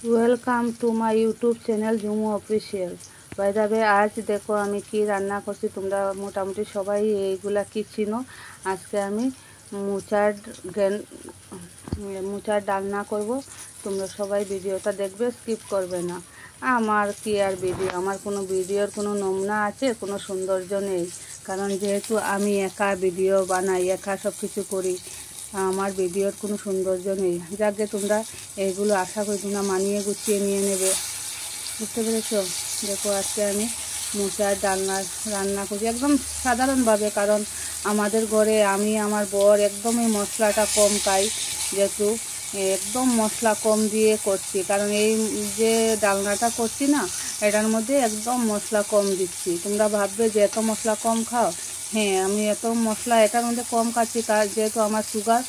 Welcome to my YouTube channel Jhumu official. By the way, আজ দেখো আমি কি রান্না করছি। তোমরা মোটামুটি সবাই এইগুলা কি চিনো। আজকে আমি মুচার মুচার ডালনা করব। তোমরা সবাই ভিডিওটা দেখবে, স্কিপ করবে না। আমার কি আর ভিডিও, আমার কোনো ভিডিওর কোনো নমুনা আছে, কোনো সৌন্দর্য নেই। কারণ যেহেতু আমি একা ভিডিও বানাই, একা সব কিছু করি, আমার ভিডিওর কোনো সৌন্দর্য নেই। যাকে তোমরা এইগুলো আশা করি তোমরা মানিয়ে গুছিয়ে নিয়ে নেবে, বুঝতে পেরেছ। দেখো আজকে আমি মোচার ডালনা রান্না করছি একদম সাধারণভাবে। কারণ আমাদের ঘরে আমি আমার বর একদমই মশলাটা কম খাই, যেহেতু একদম মশলা কম দিয়ে করছি। কারণ এই যে ডালনাটা করছি না, এটার মধ্যে একদম মশলা কম দিচ্ছি। তোমরা ভাববে যে এত মশলা কম খাও। হ্যাঁ, আমি এত মশলা এটার মধ্যে কম খাচ্ছি, যেহেতু আমার সুগার,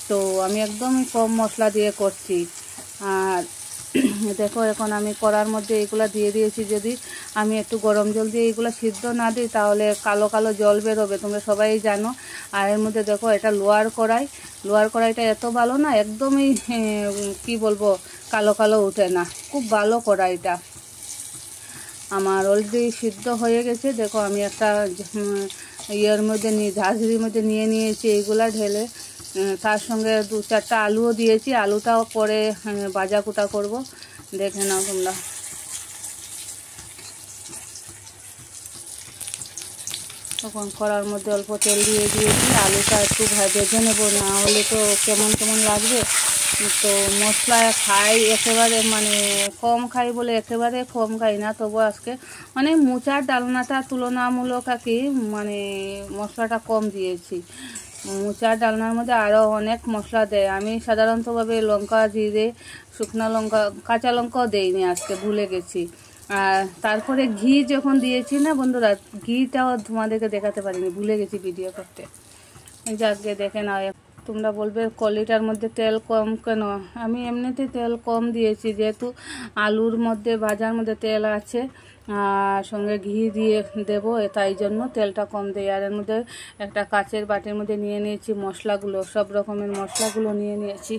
তো আমি একদমই কম মশলা দিয়ে করছি। আর দেখো এখন আমি কড়ার মধ্যে এগুলো দিয়ে দিয়েছি। যদি আমি একটু গরম জল দিয়ে এগুলো সিদ্ধ না দিই তাহলে কালো কালো জল বেরোবে, তোমরা সবাই জানো। আর এর মধ্যে দেখো এটা লোহার কড়াই, লোহার কড়াইটা এত ভালো না, একদমই কি বলবো, কালো কালো ওঠে না, খুব ভালো কড়াইটা। আমার অলরেডি সিদ্ধ হয়ে গেছে। দেখো আমি একটা ইয়ের মধ্যে ঝাঁঝরির মধ্যে নিয়ে নিয়েছি এইগুলা ঢেলে। তার সঙ্গে 2-4টা আলুও দিয়েছি, আলুটাও পরে ভাজা কুটা করব, দেখে নাও তোমরা। তখন কড়ার মধ্যে অল্প তেল দিয়ে দিয়েছি, আলুটা একটু ভেজে নেবো, না হলে তো কেমন কেমন লাগবে। তো মশলা খাই একেবারে, মানে কম খাই বলে একেবারে কম খাই না, তবু আজকে মানে মোচার ডালনাটা তুলনামূলক আর কি, মানে মশলাটা কম দিয়েছি। মোচার ডালনার মধ্যে আরও অনেক মশলা দেয়। আমি সাধারণতভাবে লঙ্কা, জিরে, শুকনো লঙ্কা, কাঁচা লঙ্কাও দেইনি, আজকে ভুলে গেছি। আর তারপরে ঘি যখন দিয়েছি না বন্ধুরা, ঘিটাও তোমাদেরকে দেখাতে পারিনি, ভুলে গেছি ভিডিও করতে। যাকে দেখে নাও। তোমরা বলবে কলিটার মধ্যে তেল কম কেন। আমি এমনিতেই তেল কম দিয়েছি, যেহেতু আলুর মধ্যে ভাজার মধ্যে তেল আছে, আর সঙ্গে ঘি দিয়ে দেবো, তাই জন্য তেলটা কম দেই। আর এর মধ্যে একটা কাচের বাটির মধ্যে নিয়ে নিয়েছি মশলাগুলো, সব রকমের মশলাগুলো নিয়ে নিয়েছি,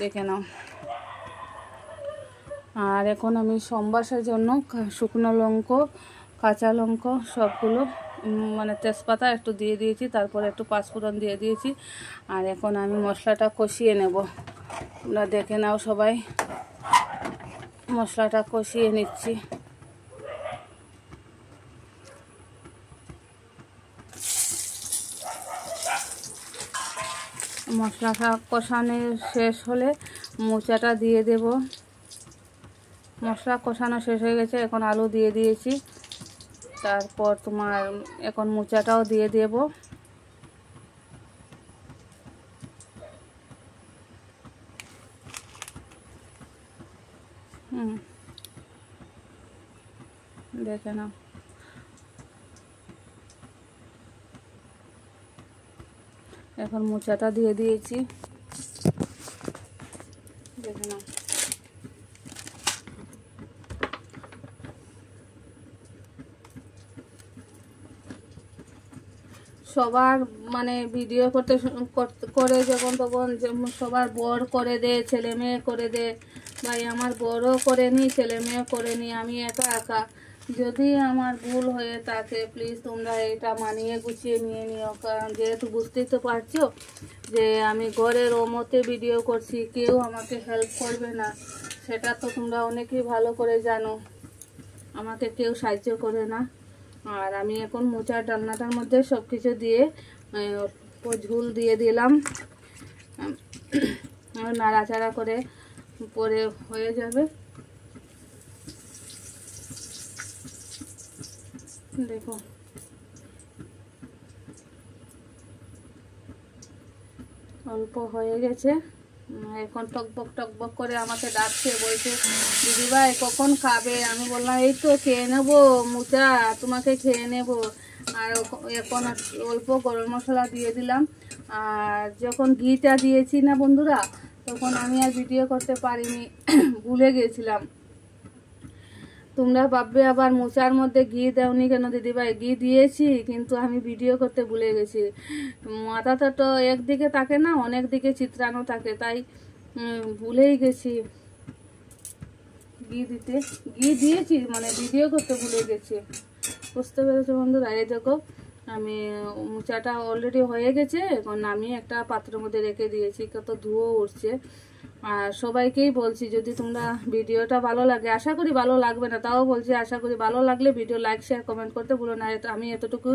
দেখে নাও। আর এখন আমি সম্বাসের জন্য শুকনো লঙ্কা, কাঁচা লঙ্কা সবগুলো, মানে তেজপাতা একটু দিয়ে দিয়েছি, তারপরে একটু পাঁচফোড়ন দিয়ে দিয়েছি। আর এখন আমি মশলাটা কষিয়ে নেব। তোমরা দেখে নাও সবাই, মশলাটা কষিয়ে নিচ্ছি। মশলাটা কষানো শেষ হলে মোচাটা দিয়ে দেব। মশলা কষানো শেষ হয়ে গেছে, এখন আলু দিয়ে দিয়েছি। তারপর তোমার এখন মোচাটাও দিয়ে দেব। দেখে নাও, এখন মোচাটা দিয়ে দিয়েছি, দেখে নাও। সবার মানে ভিডিও করতে করে যখন তখন সবার বর করে দে, ছেলে মেয়ে করে দে, ভাই আমার বড়ও করেনি, ছেলে মেয়ে করেনি, আমি একা একা। যদি আমার ভুল হয়ে থাকে প্লিজ তোমরা এটা মানিয়ে গুছিয়ে নিয়ে নিও। কারণ যেহেতু বুঝতেই তো পারছো যে আমি ঘরের ওমতে ভিডিও করছি, কেউ আমাকে হেল্প করবে না, সেটা তো তোমরা অনেকেই ভালো করে জানো। আমাকে কেউ সাহায্য করে না। আর আমি এখন মোচার ডালনাটার মধ্যে সব কিছু দিয়ে ঝোল দিয়ে দিলাম, নাড়াচাড়া করে পরে হয়ে যাবে। দেখো অল্প হয়ে গেছে, এখন টকবক টকবক করে আমাকে ডাকছে, বলছে দিদিভাই কখন খাবে। আমি বললাম এই তো খেয়ে নেবো মোচা, তোমাকে খেয়ে নেবো। আর এখন অল্প গরম মশলা দিয়ে দিলাম। আর যখন ঘিটা দিয়েছি না বন্ধুরা, তখন আমি আর ভিডিও করতে পারিনি, ভুলে গেছিলাম। তোমরা ভাববে আবার মোচার মধ্যে ঘি দেওনি কেন দিদিভাই, ঘি দিয়েছি কিন্তু আমি ভিডিও করতে ভুলে গেছি। মাথাটা তো একদিকে থাকে না, অনেক দিকে চিত্রানো থাকে, তাই ভুলেই গেছি। ঘি দিয়েছি, মানে ভিডিও করতে ভুলে গেছি। বুঝতে পেরেছো বন্ধুরা? এই দেখো আমি মোচাটা অলরেডি হয়ে গেছে, এখন নামিয়ে একটা পাত্রের মধ্যে রেখে দিয়েছি, কত ধুয়ো উঠছে। আর সবাইকেই বলছি যদি তোমরা ভিডিওটা ভালো লাগে, আশা করি ভালো লাগবে না, তাও বলছি আশা করি ভালো লাগলে ভিডিও লাইক শেয়ার কমেন্ট করতে ভুলো না। আমি এতটুকু